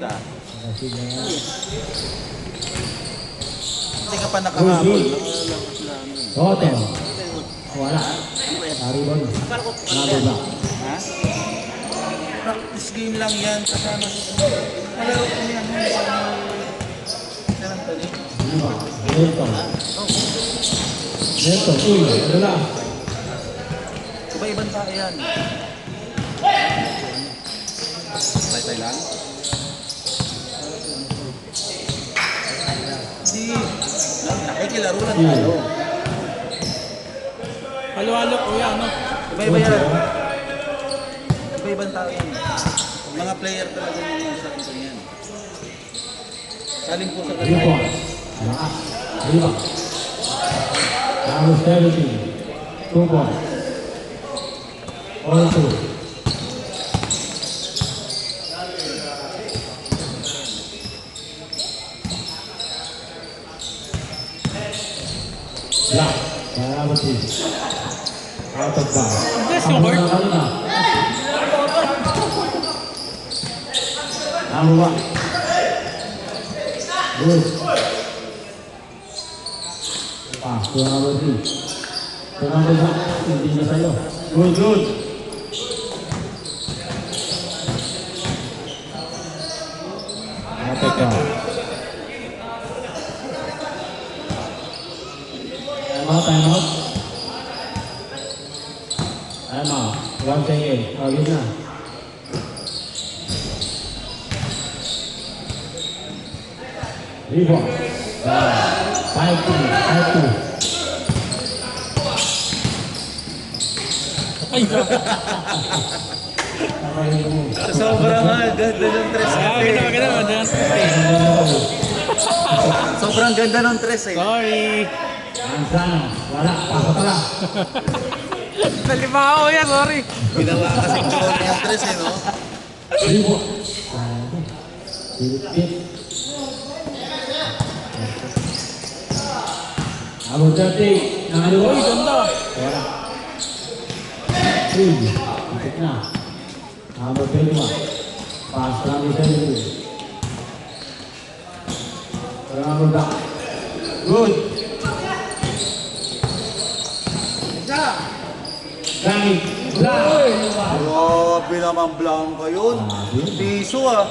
Hindi ka pa nakahabol. Hotel. Wala. Naribon. Nabula. Ha? Practice game lang yan. Kasama sa palaro ko yan. San Antonio. Nelton. Nelton. Uy, ano lang. Iba-ibang tayo yan. Tay-tay lang. Hindi. Nakikilaro lang tayo. Halo-halo kuya, ano? Iba-iba yan. Iba-ibang tao yan. Mga player talaga yung sa akin yan. Saling po sa Riba. kanila. Riba. Carlos 17. 2 points. All 2. Black. Barabati. Out of bounds. Yes, yung board. Number 1. Good. Pass to number 3. To number 1. Hindi na sa'yo. Good, good. Time out, time out. Time out. 1 second. Yun na. Rebound. 5-2. 5-2. Ay, Sobrang ganda ng tres. maganda. Sobrang ganda ng tres eh. Sorry. Manzano. Wala. Pasok ka lang. Nalimaw yan, sorry. Ginawa kasi ko yung tres eh, no? Rebound. Pilipit. Number 30. Nangaluwa. Uy, ganda. Wala. 3. Ikit na. Number 21. Pass number 72. Number back. Good. Gamit. Grabe naman Blanca yun. Piso ah.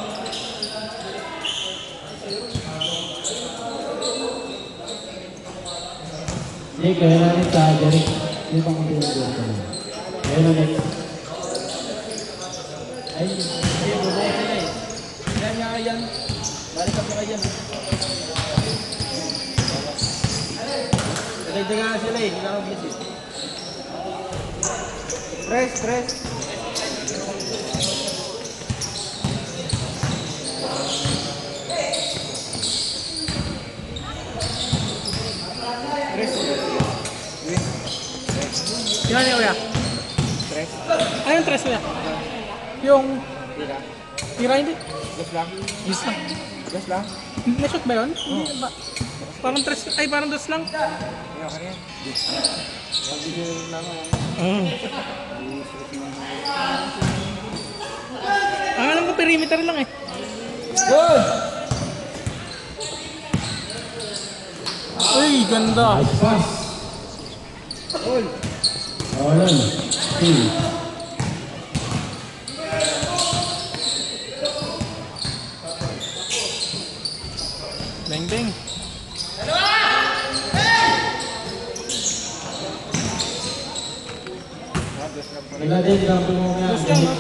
Hindi, kaya namin sa Jeric. Hindi pang pinag-ulit ka naman. Kaya namin. Ay, bubuhay sila eh. Yan nga yan. Balik ka pa yan. Daga sila eh. Hindi ako visit. Press. Yan yung kuya? Tres. Ano yung tres kuya? Yung... Tira hindi? Gas lang. Gas lang? Na-shoot ba yun? Hindi ba? Parang tres... Ay, parang dos lang. Ayaw ka rin. Ang alam ko perimeter lang eh. Good! Uy, ganda! Nice pass. Olan. 2. Beng. Nagdadig lang po mo nga. Dos lang, no?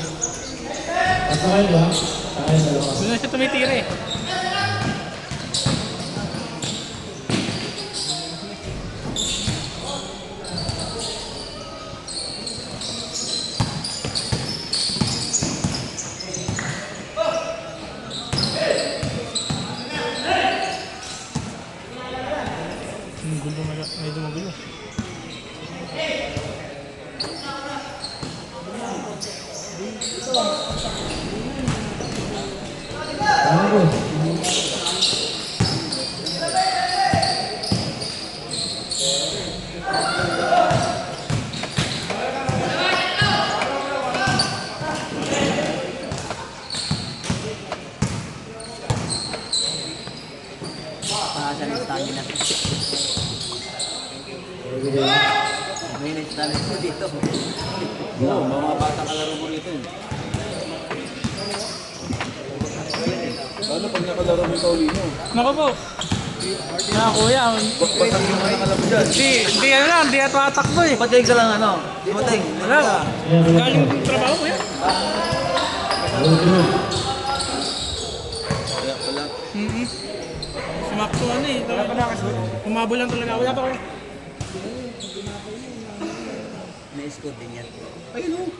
Pasakay ba? Pasakay dalawa. Doon na siya tumitira eh. Medyo magulo. Bagus. Nakasa ng stamina. May na-stamina po dito. Oo, mga bata kalaro mo rito. Paano pag nakalaro mo ikaw, Lino? Nako po. Na kuya. Basag yung mga nakalaro dyan. Di ano lang, di ato atakbo eh. Pating ka lang ano? Pating. Wala. Galing trabaho kuya. Kaya pala. Sumakto ano eh. Umabol lang talaga. Wala pa kuya. May score din yan. Ayun o.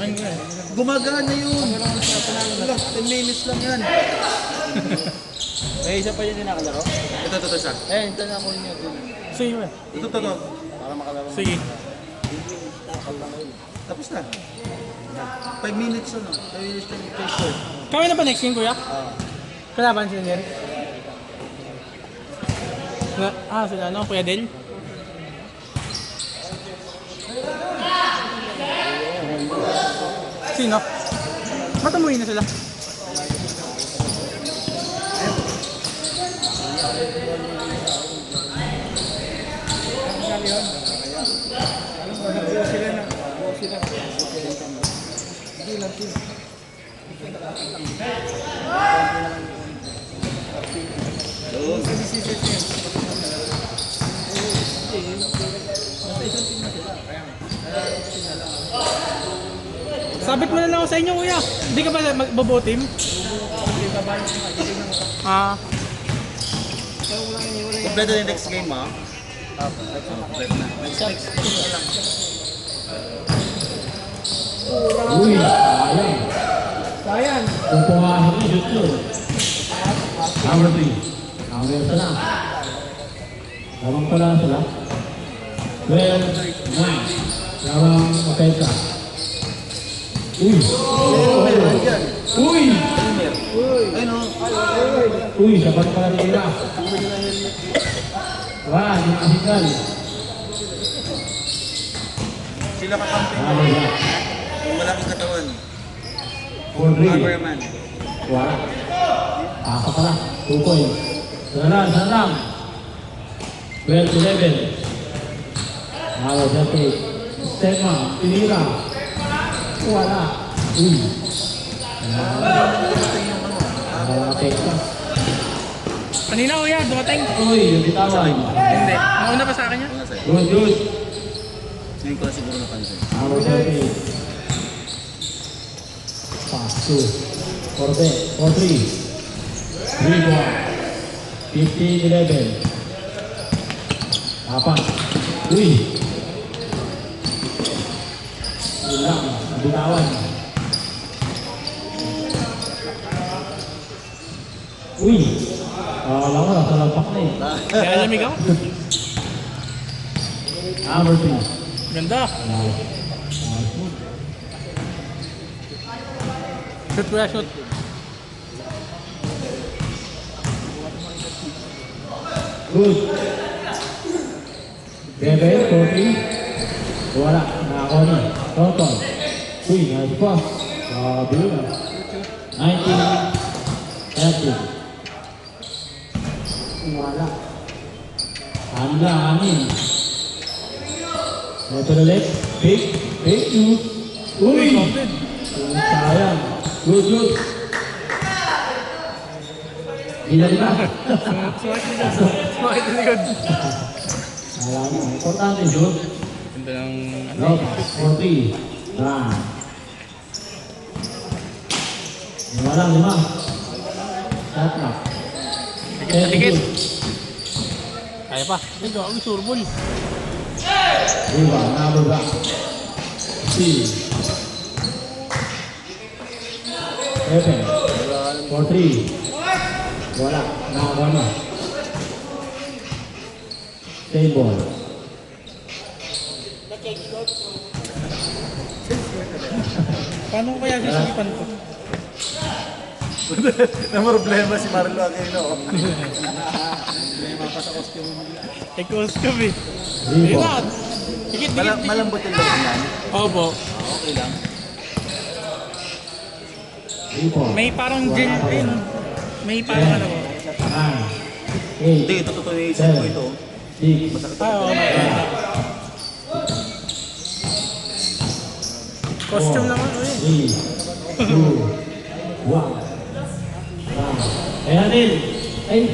Ayun kuya. Gumagana yun. Wala, 10 minutes lang yan. May isa pa yun din nakalaro? Ito siya. Ito na ako niya. Sige kuya. Ito. Para makalaro. Sige. Tapos na. 5 minutes ano. 5 minutes lang yung face off. Kami na ba next game kuya? Kalaban sila Jerry? Sila ano? Kuya Del? Sino? Matamuhin na sila. Sabit mo na lang ako sa inyo kuya. Hindi ka ba magbobotim? Ah. Kompleto na yung next game ha. Kompleto na. Next game lang. Uy, sayang. Sayang. Pupuhahan ni shoot yun. Number 3. Number isa na. Lamang pala sila. 12, 9. Lamang offensa. Uy! Uy! Ayun o. Uy, sapat pala nila. Wala, hindi masigal. Sila kakampi mo. Ano na? Yung malaking katawan. 4-3. Cameraman. Wala. Aka pala. 2 points. Sana lang. 12-11. Malo, dati. Stema, pinira. Wala. Uy. Tekla. Kanina kuya, dumating. Uy, yung bitawan. Hindi. Nauna pa sa akin yan. Ano sa'yo? Good. Ngayon ko na siguro napansin. Malo, dati. Pass 2. 4-3. 3-1. 15-11. Apat. Uy. Yun lang. Bitawan. Uy. Alam mo, nasa lampak na eh. Kaya lamig ako. Number 3. Ganda. Shoot kuya, shoot. Good. Bebe, 40. Wala. Nako na. Total. Uy, nice pa. Grabe yun. 19-30. Wala. Anin. Ito na ulit. Fake news. Uy! Sayang. Good. Ilan ba? Sumakit na likod. Alam mo, importante yun. Ganda ng ano. Love, 40. Wala, 5. Shot na. Dikit. Kaya pa. Ito, ang surbol. Diba, nababa. C. 7. 4-3. Wala, nakakuha na. Save ball. Paano kaya sisipan ko? Na problema si Marlo Aquino. Eh, costume eh. Ribo. Ayun. Dikit. Malambot yung loob niyan. Opo. Okay lang. Ribo. May parang gel. Ayun. May parang ano. 9. Hindi, ito totoo yung isip ko ito. 6, Oo. Costume naman, uy. 3, 2, 1. Kaya din. Ay,